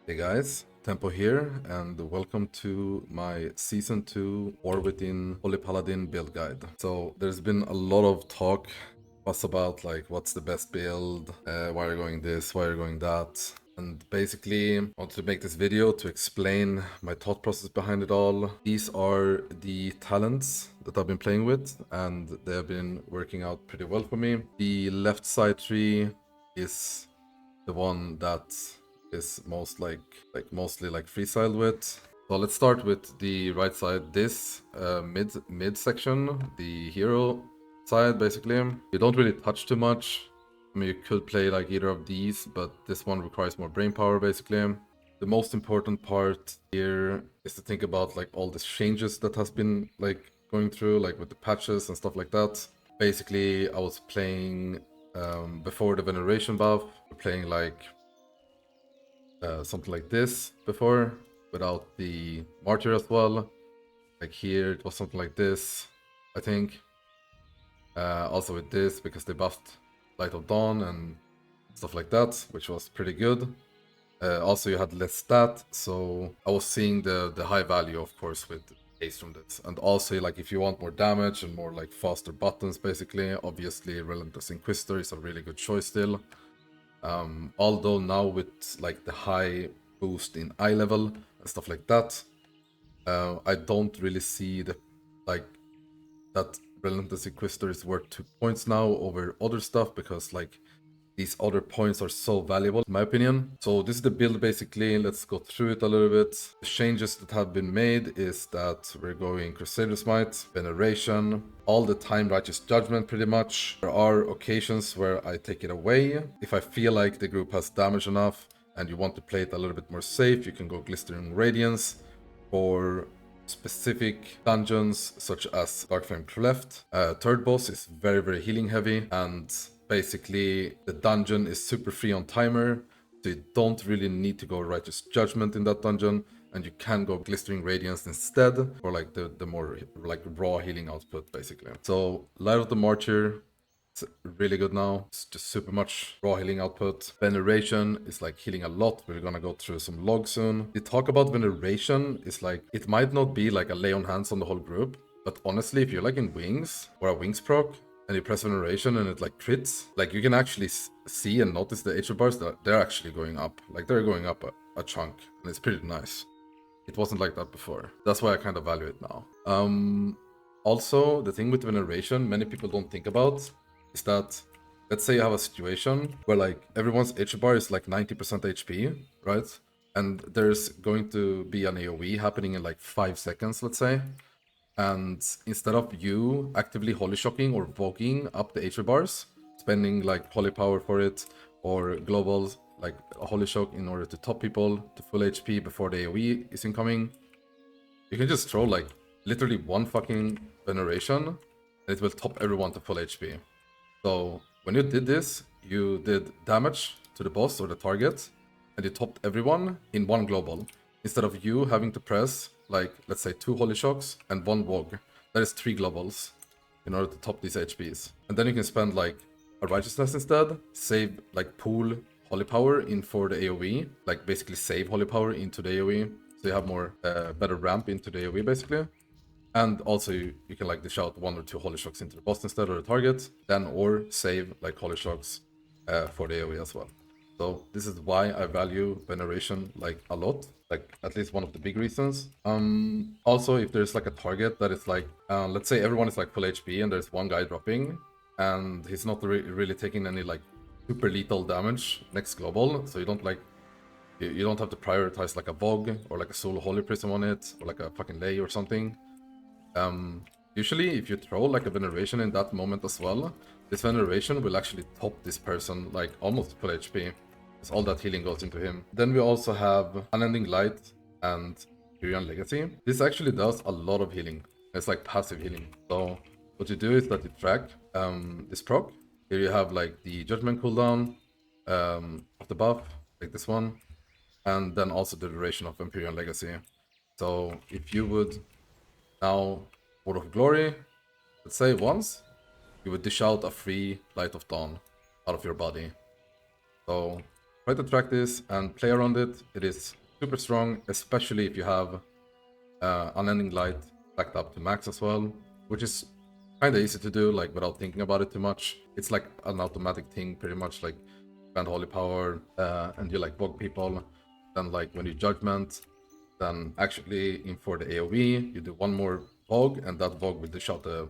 Hey guys, Tempo here, and welcome to my Season 2 War Within Holy Paladin build guide. So there's been a lot of talk about like what's the best build, why you're going this, why you're going that. And basically, I wanted to make this video to explain my thought process behind it all. These are the talents that I've been playing with, and they have been working out pretty well for me. The left side tree is the one that is mostly like freestyle with. So let's start with the right side. This mid section, the hero side, basically. You don't really touch too much. I mean, you could play like either of these, but this one requires more brain power, basically. The most important part here is to think about like all the changes that has been like going through, like with the patches and stuff like that. Basically, I was playing before the veneration buff, playing like something like this before without the martyr as well. Like here it was something like this, I think. Also with this because they buffed Light of Dawn and stuff like that, which was pretty good. Also you had less stat, so I was seeing the high value, of course, with haste from this. And also like if you want more damage and more like faster buttons, basically, obviously Relentless Inquisitor is a really good choice still. Although now with like the high boost in eye level and stuff like that, I don't really see the like that Relentless Inquisitor is worth 2 points now over other stuff, because like these other points are so valuable in my opinion. So this is the build basically. Let's go through it a little bit. The changes that have been made is that we're going Crusader's Might, Veneration, all the time Righteous Judgment pretty much. There are occasions where I take it away. If I feel like the group has damage enough and you want to play it a little bit more safe, you can go Glistering Radiance for specific dungeons such as Darkflame Cleft. Third boss is very healing heavy, and basically the dungeon is super free on timer, so you don't really need to go Righteous Judgment in that dungeon, and you can go Glistering Radiance instead for like the more like raw healing output basically. So Light of the Martyr, it's really good now. It's just super much raw healing output. Veneration is like healing a lot. We're gonna go through some logs soon. The talk about Veneration is like, it might not be like a lay on hands on the whole group, but honestly, if you're like in Wings or a Wings proc and you press Veneration and it like crits, like you can actually see and notice the HP bars that they're actually going up. Like they're going up a chunk, and it's pretty nice. It wasn't like that before. That's why I kind of value it now. Also, the thing with Veneration, many people don't think about is that, let's say you have a situation where like everyone's HP bar is like 90% HP, right? And there's going to be an AoE happening in like 5 seconds, let's say. And instead of you actively holy shocking or voguing up the HP bars, spending like holy power for it, or global like a holy shock in order to top people to full HP before the AoE is incoming, you can just throw like literally one fucking veneration and it will top everyone to full HP. So when you did this, you did damage to the boss or the target, and you topped everyone in one global, instead of you having to press like, let's say 2 holy shocks and 1 wog. That is 3 globals in order to top these HPs. And then you can spend like a righteousness instead, save like pool holy power in for the AoE, like basically save holy power into the AoE, so you have more better ramp into the AoE basically. And also you can like dish out 1 or 2 holy shocks into the boss instead, or the target, then or save like holy shocks for the AoE as well. So this is why I value Veneration like a lot, like at least one of the big reasons. Also, if there's like a target that is like, let's say everyone is like full HP and there's one guy dropping, and he's not really taking any like super lethal damage next global, so you don't like, you don't have to prioritize like a Vogue or like a solo Holy Prism on it, or like a fucking Lay or something. Usually if you throw like a Veneration in that moment as well, this Veneration will actually top this person like almost full HP, because all that healing goes into him. Then we also have Unending Light and Tyrian Legacy. This actually does a lot of healing. It's like passive healing. So what you do is that you track this proc. Here you have like the Judgment cooldown of the buff, like this one, and then also the duration of Imperial Legacy. So if you would now Word of Glory, let's say once, you would dish out a free Light of Dawn out of your body. So try to track this and play around it. It is super strong, especially if you have Unending Light backed up to max as well, which is kind of easy to do, like without thinking about it too much. It's like an automatic thing, pretty much, like spend Holy Power and you like bog people. Then like when you Judgment, then actually in for the AoE, you do one more Vogue, and that Vogue will dish out the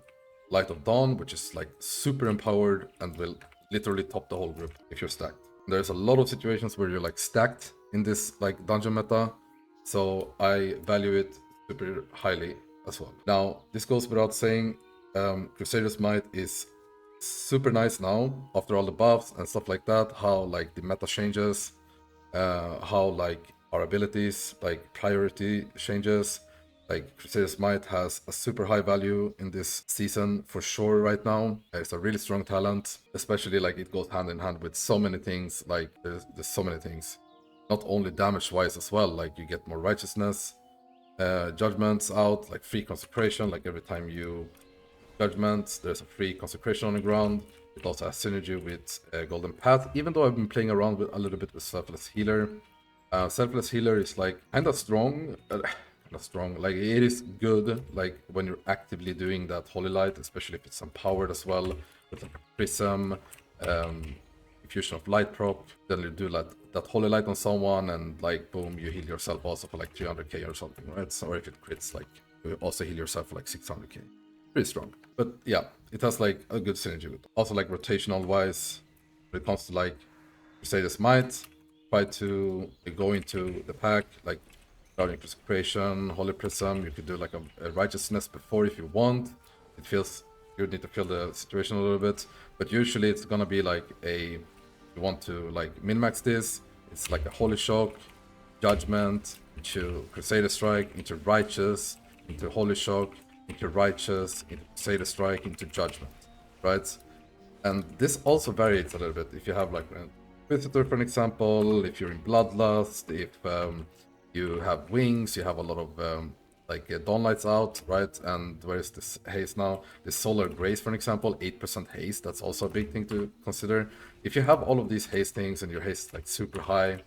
Light of Dawn, which is like super empowered and will literally top the whole group if you're stacked. There's a lot of situations where you're like stacked in this like dungeon meta, so I value it super highly as well. Now, this goes without saying, Crusader's Might is super nice now after all the buffs and stuff like that, how like the meta changes, how like our abilities, like priority changes. Like Crusader's Might has a super high value in this season for sure right now. It's a really strong talent, especially like it goes hand in hand with so many things. Like there's so many things, not only damage wise as well. Like you get more righteousness, judgments out, like free consecration. Like every time you judgment, there's a free consecration on the ground. It also has synergy with Golden Path. Even though I've been playing around with a little bit with Selfless Healer. Selfless Healer is like kind of strong. Strong, like it is good like when you're actively doing that Holy Light, especially if it's empowered as well with like a prism, infusion of light prop. Then you do like that Holy Light on someone and like boom, you heal yourself also for like 300k or something, right? So, or if it crits, like you also heal yourself for like 600k. Pretty strong. But yeah, it has like a good synergy with it. Also like rotational wise, when it comes to like Crusader's Might, try to go into the pack like Guardian Consecration, Holy Prism. You could do like a Righteousness before if you want. It feels, you need to feel the situation a little bit, but usually it's gonna be like you want to like min-max this, it's like a Holy Shock, Judgment, into Crusader Strike, into Righteous, into Holy Shock, into Righteous, into Crusader Strike, into Judgment, right? And this also varies a little bit. If you have like a Visitor, for an example, if you're in Bloodlust, if you have Wings, you have a lot of like Dawn Lights out, right? And where is this haste now? This Solar Grace, for an example, 8% haste. That's also a big thing to consider. If you have all of these haste things and your haste like super high,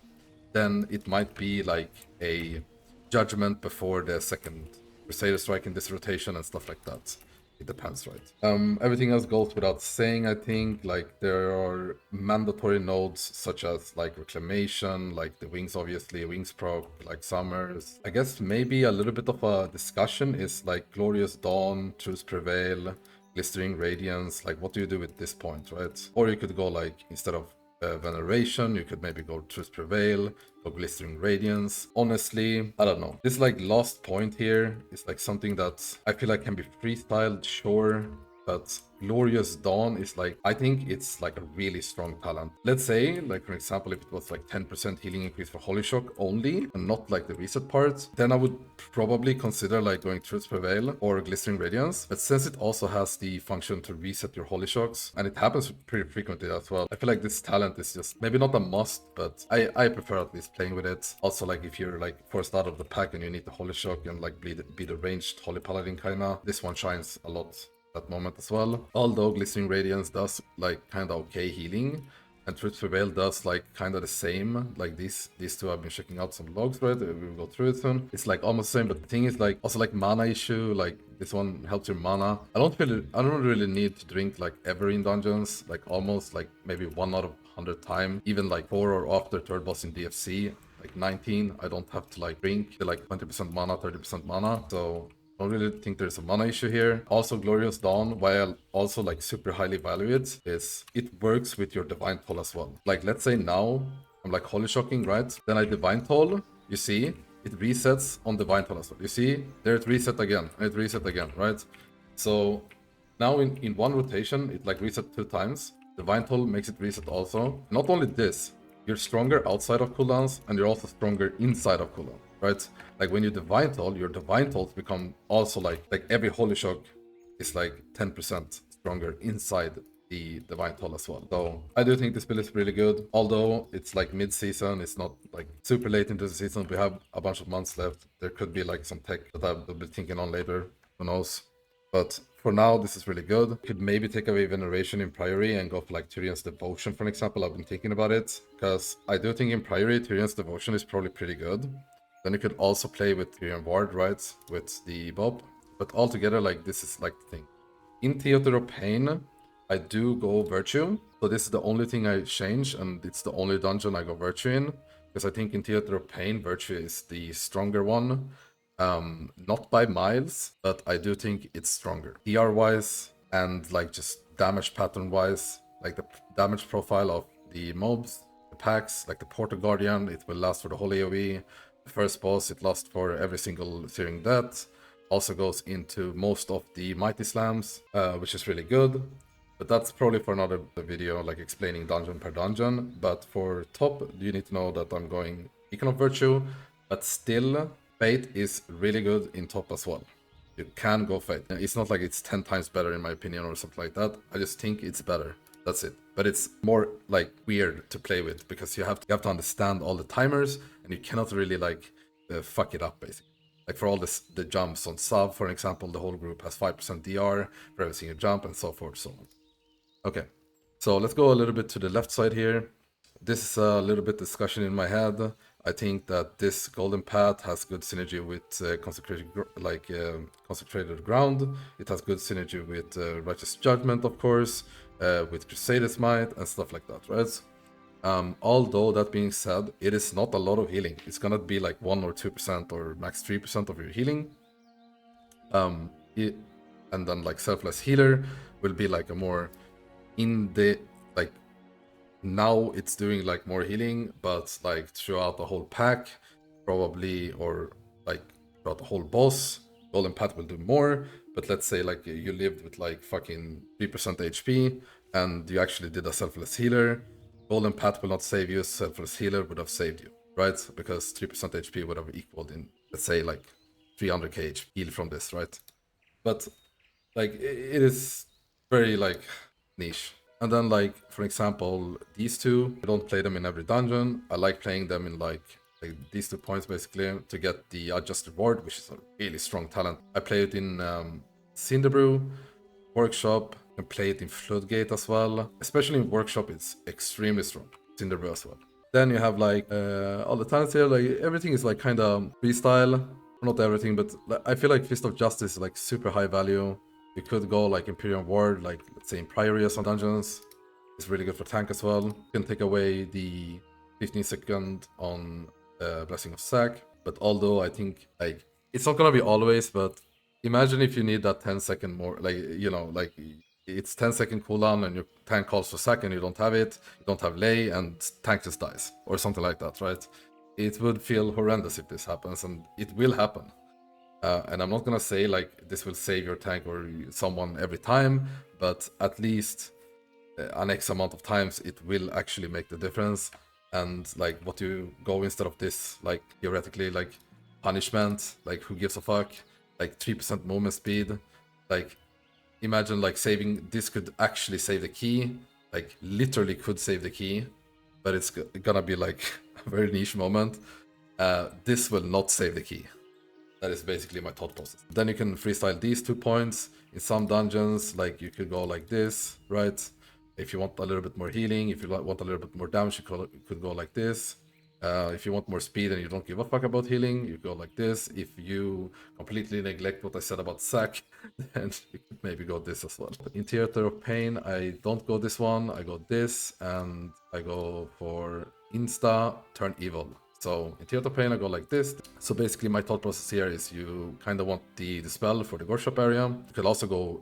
then it might be like a Judgment before the second Crusader Strike in this rotation and stuff like that. It depends, right? Everything else goes without saying, I think. Like, there are mandatory nodes such as like Reclamation, like the Wings, obviously, Wings proc, like Summers. I guess maybe a little bit of a discussion is like Glorious Dawn, Truce Prevail, Glistering Radiance. Like, what do you do at this point, right? Or you could go like, instead of Veneration, you could maybe go Truce Prevail, go Glistering Radiance. Honestly, I don't know. This like last point here is like something that I feel like can be freestyled, sure, but Glorious Dawn is like, I think it's like a really strong talent. Let's say, like for example, if it was like 10% healing increase for Holy Shock only, and not like the reset part, then I would probably consider like going Truce Prevail or Glistering Radiance. But since it also has the function to reset your Holy Shocks, and it happens pretty frequently as well, I feel like this talent is just maybe not a must, but I prefer at least playing with it. Also, like if you're like forced out of the pack and you need the Holy Shock and like be the ranged Holy Paladin kinda, this one shines a lot that moment as well. Although Glistering Radiance does like kind of okay healing, and Truth Prevail does like kind of the same. Like these two I've been checking out some logs, right? We'll go through it soon. It's like almost the same, but the thing is like also like mana issue. Like this one helps your mana. I don't really need to drink like ever in dungeons. Like almost like maybe 1 out of 100 time. Even like 4 or after third boss in DFC. Like 19, I don't have to like drink. They're like 20% mana, 30% mana. So I don't really think there's a mana issue here. Also, Glorious Dawn, why I also like super highly value it, is it works with your Divine Toll as well. Like, let's say now I'm like Holy Shocking, right? Then I Divine Toll, you see, it resets on Divine Toll as well. You see, there it reset again, and it reset again, right? So now in one rotation, it like reset 2 times. Divine Toll makes it reset also. Not only this, you're stronger outside of cooldowns, and you're also stronger inside of cooldown, right? Like when you Divine Toll, your Divine Tolls become also like every Holy Shock is like 10% stronger inside the Divine Toll as well. So I do think this build is really good. Although it's like mid-season, it's not like super late into the season. We have a bunch of months left. There could be like some tech that I'll be thinking on later. Who knows? But for now, this is really good. Could maybe take away Veneration in Priory and go for like Tyrion's Devotion, for example. I've been thinking about it, because I do think in Priory, Tyrion's Devotion is probably pretty good. Then you could also play with Tyrion Ward, right, with the Bob. But altogether, like, this is like the thing. In Theater of Pain, I do go Virtue. So this is the only thing I change, and it's the only dungeon I go Virtue in. Because I think in Theater of Pain, Virtue is the stronger one. Not by miles, but I do think it's stronger. PR-wise and like just damage pattern-wise, like the damage profile of the mobs, the packs, like the Porter Guardian, it will last for the whole AoE. The first boss, it lasts for every single Searing Death. Also goes into most of the Mighty Slams, which is really good. But that's probably for another video, like explaining dungeon per dungeon. But for top, you need to know that I'm going Beacon of Virtue, but still, Fate is really good in top as well. You can go Fate. It's not like it's 10 times better in my opinion or something like that. I just think it's better. That's it. But it's more like weird to play with because you have to understand all the timers and you cannot really like fuck it up basically. Like for all the jumps on sub, for example, the whole group has 5% DR for every single jump and so forth, so on. Okay, so let's go a little bit to the left side here. This is a little bit discussion in my head. I think that this golden path has good synergy with consecrated ground. It has good synergy with righteous judgment, of course, with Crusader's might and stuff like that, right? Although that being said, it is not a lot of healing. It's gonna be like 1 or 2% or max 3% of your healing. And then like selfless healer will be like a more in the like now it's doing like more healing, but like throughout the whole pack probably, or like throughout the whole boss, golden path will do more. But let's say like you lived with like fucking 3% HP and you actually did a selfless healer, golden path will not save you, selfless healer would have saved you, right? Because 3% HP would have equaled in, let's say, like 300k HP heal from this, right? But like it is very like niche. And then like for example these two, I don't play them in every dungeon. I like playing them in like these 2 points basically to get the adjusted ward, which is a really strong talent. I play it in Cinderbrew, Workshop, and play it in Floodgate as well. Especially in Workshop, it's extremely strong. Cinderbrew as well. Then you have like all the talents here, like everything is like kind of freestyle. Not everything, but I feel like Fist of Justice is like super high value. You could go like Imperial Ward, like let's say in Priory or some dungeons. It's really good for tank as well. You can take away the 15 second on Blessing of Sack. But although I think like it's not gonna be always, but imagine if you need that 10-second more, like you know, like it's 10-second cooldown and your tank calls for sack and you don't have it, you don't have lay and tank just dies or something like that, right? It would feel horrendous if this happens, and it will happen. And I'm not gonna say like this will save your tank or someone every time, but at least an X amount of times it will actually make the difference. And like what you go instead of this, like theoretically, like punishment, like who gives a fuck, like 3% movement speed, like imagine like saving this could actually save the key, like literally could save the key, but it's gonna be like a very niche moment. This will not save the key. That is basically my thought process. Then you can freestyle these 2 points. In some dungeons, like you could go like this, right? If you want a little bit more healing, if you want a little bit more damage, you could go like this. If you want more speed and you don't give a fuck about healing, you go like this. If you completely neglect what I said about sack, then you could maybe go this as well. In Theater of Pain, I don't go this one. I go this, and I go for Insta Turn Evil. So in Theater of Pain, I go like this. So basically my thought process here is you kind of want the spell for the workshop area. You could also go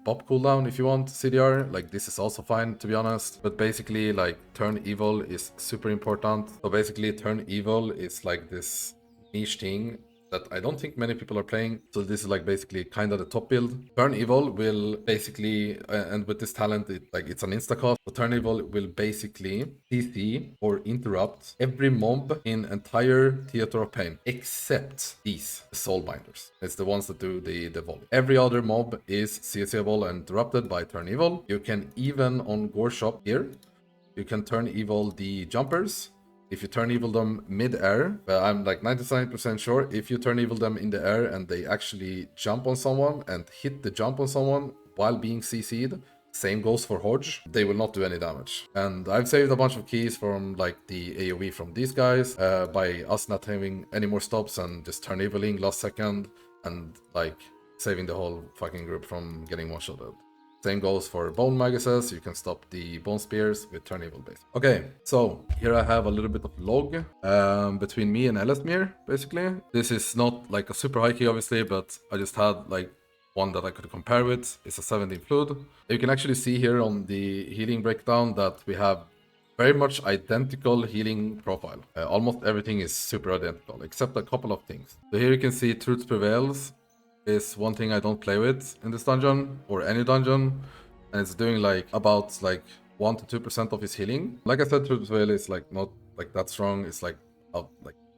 Bob cooldown if you want CDR. Like this is also fine, to be honest. But basically like Turn Evil is super important. So basically Turn Evil is like this niche thing that I don't think many people are playing. So this is like basically kind of the top build. Turn Evil will basically, and with this talent, it's an insta cost. So Turn Evil will basically CC or interrupt every mob in entire Theater of Pain, except these Soulbinders. It's the ones that do the volley. Every other mob is CCable and interrupted by Turn Evil. You can even on Gore Shop here, you can Turn Evil the jumpers. if you turn evil them mid-air, I'm like 99% sure, if you turn evil them in the air and they actually jump on someone and hit the jump on someone while being CC'd, same goes for Hodge, they will not do any damage. And I've saved a bunch of keys from like the AoE from these guys by us not having any more stops and just turn eviling last second and like saving the whole fucking group from getting one-shotted. Same goes for bone maguses, you can stop the bone spears with turn evil base. Okay, so here I have a little bit of log between me and Elismir, basically. This is not like a super high key obviously, but I just had like one that I could compare with. It's a 17 fluid. You can actually see here on the healing breakdown that we have very much identical healing profile. Almost everything is super identical, except a couple of things. So here you can see Truth Prevails is one thing I don't play with in this dungeon, or any dungeon, and it's doing like about like 1 to 2% of his healing. Like I said, Truth Prevail is like not like that strong. It's like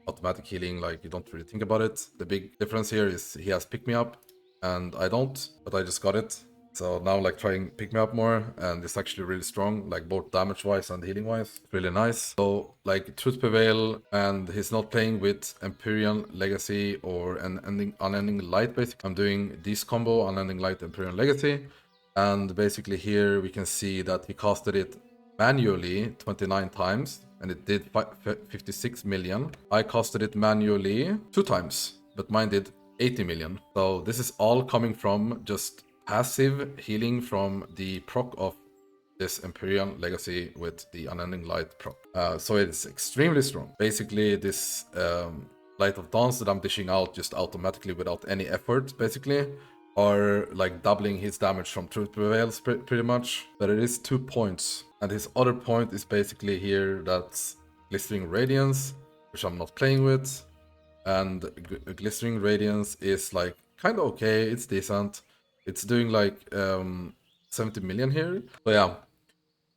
automatic healing, like you don't really think about it. The big difference here is he has pick me up, and I don't, but I just got it. So now like trying pick me up more, and it's actually really strong, like both damage wise and healing wise. Really nice. So like Truth Prevail, and he's not playing with Empyrean Legacy or an Unending Light basically. I'm doing this combo, Unending Light, Empyrean Legacy. And basically here we can see that he casted it manually 29 times and it did 56 million. I casted it manually 2 times, but mine did 80 million. So this is all coming from just passive healing from the proc of this Empyrean Legacy with the Unending Light proc. So it's extremely strong. Basically this Light of Dawns that I'm dishing out just automatically without any effort basically are like doubling his damage from Truth Prevails pretty much. But it is 2 points. And his other point is basically here that's Glistering Radiance, which I'm not playing with. And Glistering Radiance is like kind of okay, it's decent. It's doing like 70 million here. So yeah.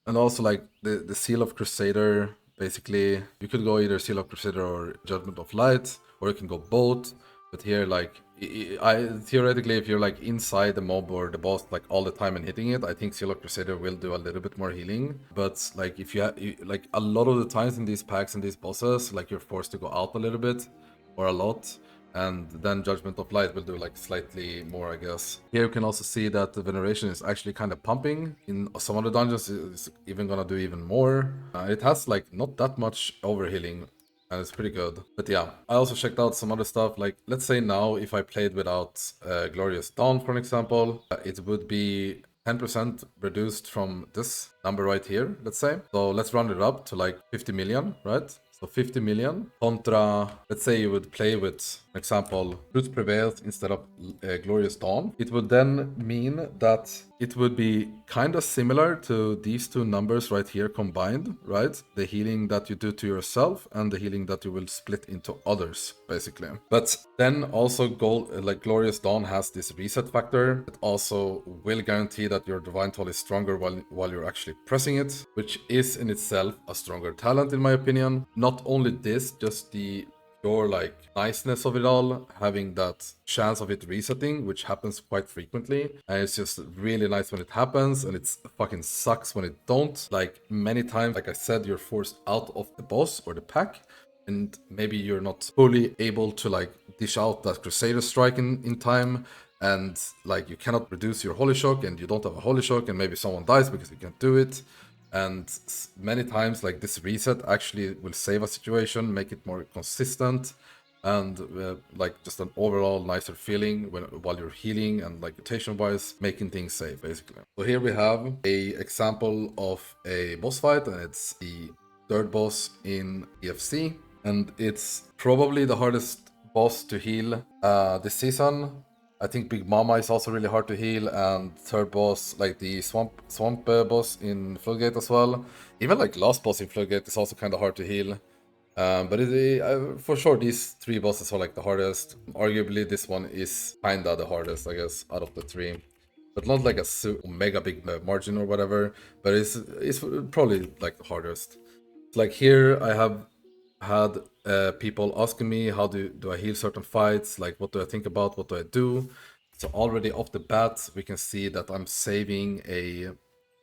And also like the Seal of Crusader, basically you could go either Seal of Crusader or Judgment of Light, or you can go both. But here like I theoretically, if you're like inside the mob or the boss like all the time and hitting it, I think Seal of Crusader will do a little bit more healing. But like if you like a lot of the times in these packs and these bosses, like you're forced to go out a little bit or a lot, and then Judgment of Light will do like slightly more, I guess. Here you can also see that the Veneration is actually kind of pumping. In some of the dungeons it's even gonna do even more. It has like not that much overhealing, and it's pretty good. But yeah, I also checked out some other stuff. Like let's say now if I played without Glorious Dawn, for example, it would be 10% reduced from this number right here, let's say. So let's round it up to like 50 million, right? So 50 million contra, let's say you would play with, for example, Truth Prevails instead of Glorious Dawn. It would then mean that it would be kind of similar to these two numbers right here combined, right? The healing that you do to yourself and the healing that you will split into others, basically. But then also like Glorious Dawn has this reset factor that also will guarantee that your Divine Toll is stronger while you're actually pressing it, which is in itself a stronger talent in my opinion. Not only this, just the pure like niceness of it all, having that chance of it resetting, which happens quite frequently, and it's just really nice when it happens, and it's fucking sucks when it don't. Like many times, like I said, you're forced out of the boss or the pack, and maybe you're not fully able to like dish out that Crusader strike in time, and like you cannot reduce your Holy Shock, and you don't have a Holy Shock, and maybe someone dies because you can't do it. And many times like this reset actually will save a situation, make it more consistent, and like just an overall nicer feeling while you're healing, and like rotation wise making things safe basically. So here we have a example of a boss fight, and it's the third boss in EFC, and it's probably the hardest boss to heal this season. I think Big Mama is also really hard to heal, and third boss, like the swamp boss in Floodgate as well. Even like last boss in Floodgate is also kind of hard to heal. But for sure, these 3 bosses are like the hardest. Arguably, this one is kinda the hardest, I guess, out of the 3. But not like a mega big margin or whatever, but it's probably like the hardest. Like here, I have had people asking me how do I heal certain fights, like what do I think about, what do I do. So already off the bat we can see that I'm saving a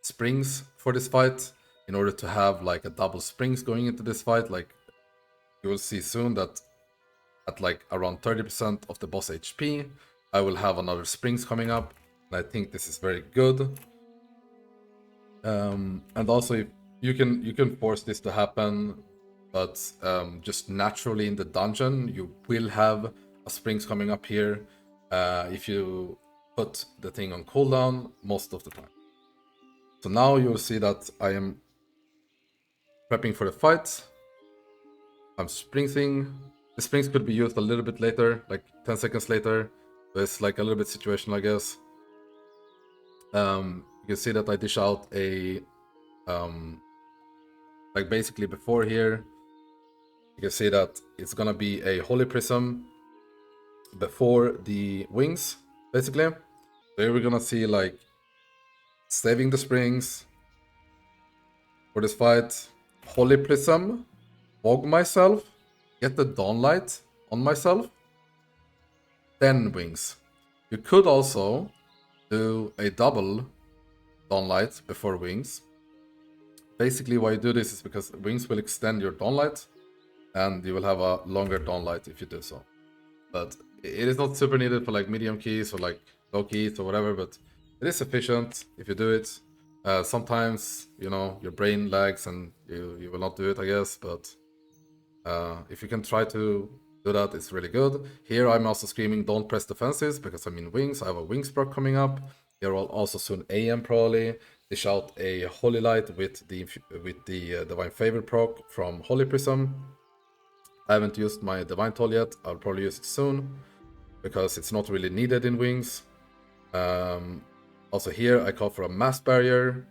springs for this fight in order to have like a double springs going into this fight, like you will see soon that at like around 30% of the boss HP, I will have another springs coming up. And I think this is very good. And also, if you can force this to happen, but just naturally in the dungeon, you will have a springs coming up here if you put the thing on cooldown most of the time. So now you'll see that I am prepping for the fight. I'm springsing. The springs could be used a little bit later, like 10 seconds later. So it's like a little bit situational, I guess. You can see that I dish out a like basically before here, you can see that it's gonna be a Holy Prism before the wings, basically. So here we're gonna see like saving the springs for this fight, Holy Prism, Bog myself, get the Dawnlight on myself, then wings. You could also do a double Dawnlight before wings. Basically why you do this is because wings will extend your Dawnlight and you will have a longer Dawnlight if you do so. But it is not super needed for like medium keys or like low keys or whatever, but it is sufficient if you do it. Sometimes, you know, your brain lags and you will not do it, I guess, but if you can try to do that, it's really good. Here I'm also screaming don't press defenses because I'm in wings. I have a wings proc coming up. Here I'll also soon AM probably dish out a Holy Light with the Divine Favor proc from Holy Prism. I haven't used my Divine Toll yet. I'll probably use it soon because it's not really needed in wings. Also here I call for a Mass Barrier,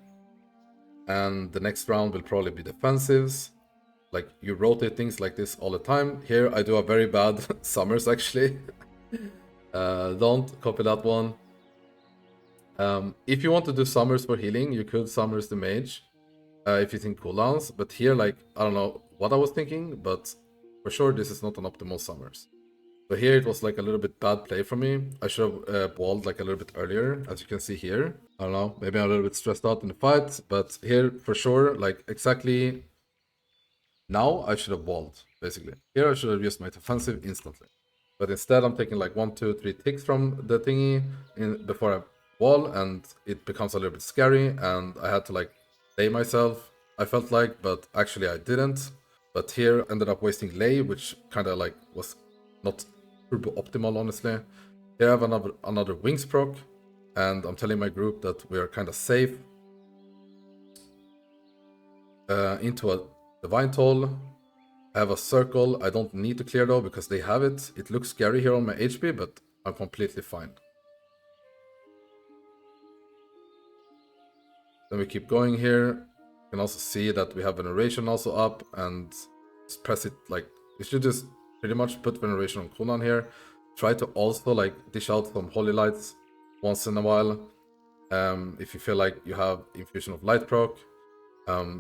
and the next round will probably be defensives. Like you rotate things like this all the time. Here I do a very bad summers actually. Don't copy that one. If you want to do summers for healing, you could summers the mage if you think cooldowns. But here, like, I don't know what I was thinking, but for sure this is not an optimal summers. So here it was like a little bit bad play for me. I should have walled like a little bit earlier, as you can see here. I don't know, maybe I'm a little bit stressed out in the fight, but here for sure, like exactly now I should have walled, basically. Here I should have used my defensive instantly. But instead I'm taking like 1, 2, 3 ticks from the thingy before I wall, and it becomes a little bit scary, and I had to like lay myself, I felt like, but actually I didn't. But here ended up wasting lay, which kind of like was not turbo optimal, honestly. Here I have another wings proc, and I'm telling my group that we are kind of safe. Into a Divine Toll. I have a circle. I don't need to clear though because they have it. It looks scary here on my HP, but I'm completely fine. Then we keep going here. You can also see that we have Veneration also up, and just press it like, you should just pretty much put Veneration on cooldown here. Try to also like dish out some Holy Lights once in a while. If you feel like you have Infusion of Light proc.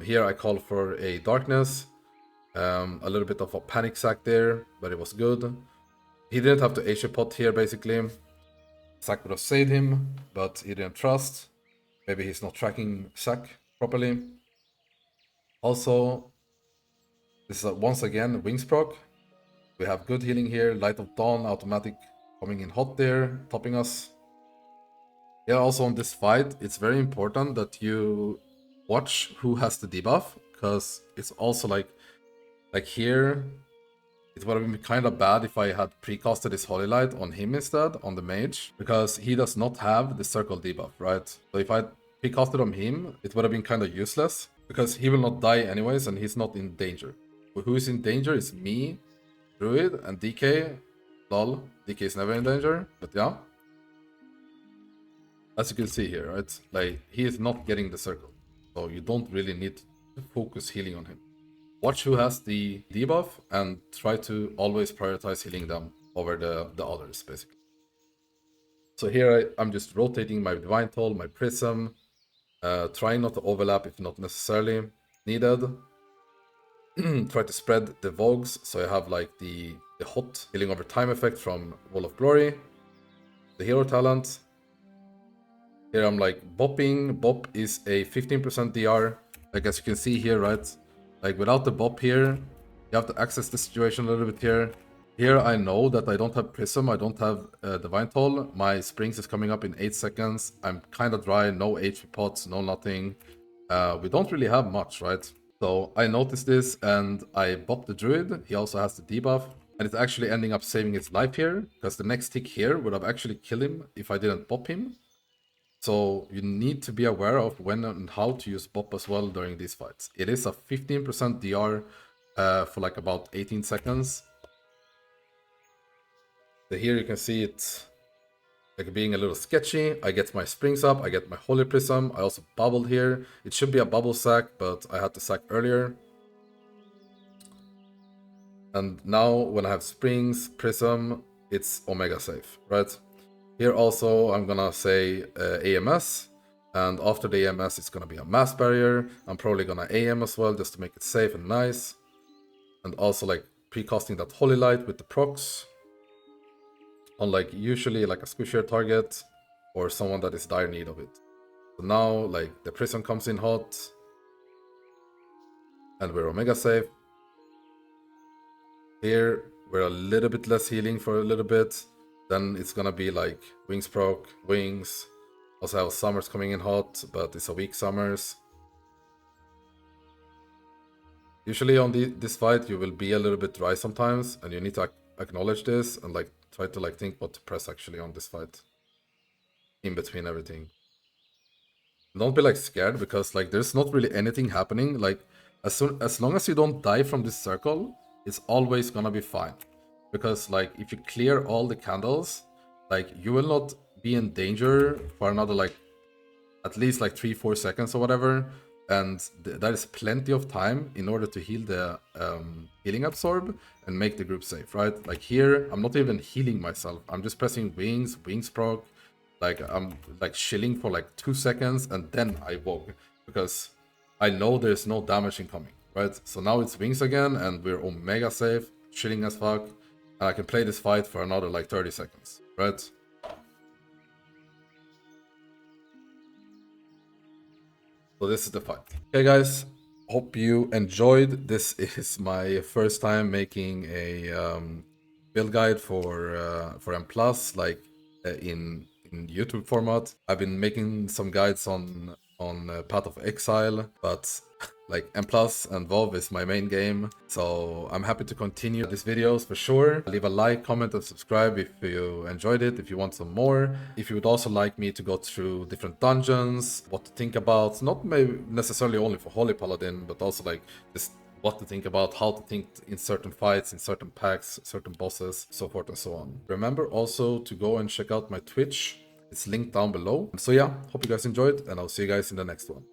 Here I call for a Darkness. A little bit of a panic sack there, but it was good. He didn't have to Asia pot here basically. Sack would have saved him, but he didn't trust. Maybe he's not tracking Sack properly. Also, this is once again Wings proc. We have good healing here. Light of Dawn, automatic coming in hot there, topping us. Yeah, also on this fight, it's very important that you watch who has the debuff, because it's also like here, it would have been kind of bad if I had precasted this Holy Light on him instead, on the mage, because he does not have the circle debuff, right? So if I precasted on him, it would have been kind of useless, because he will not die anyways, and he's not in danger. Who is in danger is me, Druid, and DK. Lol, DK is never in danger, but yeah. As you can see here, right? Like, he is not getting the circle, so you don't really need to focus healing on him. Watch who has the debuff and try to always prioritize healing them over the others, basically. So here I'm just rotating my Divine Toll, my Prism, trying not to overlap if not necessarily needed. Try to spread the Vogues, so I have like the hot healing over time effect from Wall of Glory, the hero talent. Here I'm like bopping. Bop is a 15% DR, like as you can see here, right? Like without the bop here, You have to access the situation a little bit here. Here I know that I don't have Prism, I don't have Divine Toll. My Springs is coming up in 8 seconds. I'm kind of dry, no HP pots, no nothing. We don't really have much, right? So I noticed this and I bopped the Druid. He also has the debuff. And it's actually ending up saving his life here, because the next tick here would have actually killed him if I didn't bop him. So you need to be aware of when and how to use bop as well during these fights. It is a 15% DR for like about 18 seconds. So here you can see it like being a little sketchy. I get my springs up, I get my Holy Prism, I also bubbled here. It should be a bubble sack, but I had to sack earlier. And now when I have springs, prism, it's omega safe, right? Here also I'm gonna say AMS, and after the AMS it's gonna be a mass barrier. I'm probably gonna AM as well just to make it safe and nice. And also like pre-casting that Holy Light with the procs on like usually like a squishier target or someone that is dire need of it. So now like the prism comes in hot and we're omega safe. Here we're a little bit less healing for a little bit. Then it's gonna be like wings proc, wings. Also have summers coming in hot, but it's a weak summers. Usually on this fight you will be a little bit dry sometimes, and you need to acknowledge this and like try to like think what to press actually on this fight. In between everything. Don't be like scared, because like there's not really anything happening. Like as long as you don't die from this circle, it's always gonna be fine. Because like if you clear all the candles, like you will not be in danger for another like at least like 3-4 seconds or whatever, and that is plenty of time in order to heal the healing absorb and make the group safe, right? Like here I'm not even healing myself, I'm just pressing wings proc. Like I'm like chilling for like 2 seconds and then I woke, because I know there's no damage incoming, right? So now it's wings again and we're omega safe, chilling as fuck, and I can play this fight for another like 30 seconds, right? So this is the fight. Okay guys, hope you enjoyed. This is my first time making a build guide for M+, like in YouTube format. I've been making some guides on Path of Exile, but like M+ and WoW is my main game, so I'm happy to continue these videos for sure. Leave a like, comment, and subscribe if you enjoyed it, if you want some more. If you would also like me to go through different dungeons, what to think about, not maybe necessarily only for Holy Paladin, but also like just what to think about, how to think in certain fights, in certain packs, certain bosses, so forth and so on. Remember also to go and check out my Twitch. It's linked down below. So yeah, hope you guys enjoyed, and I'll see you guys in the next one.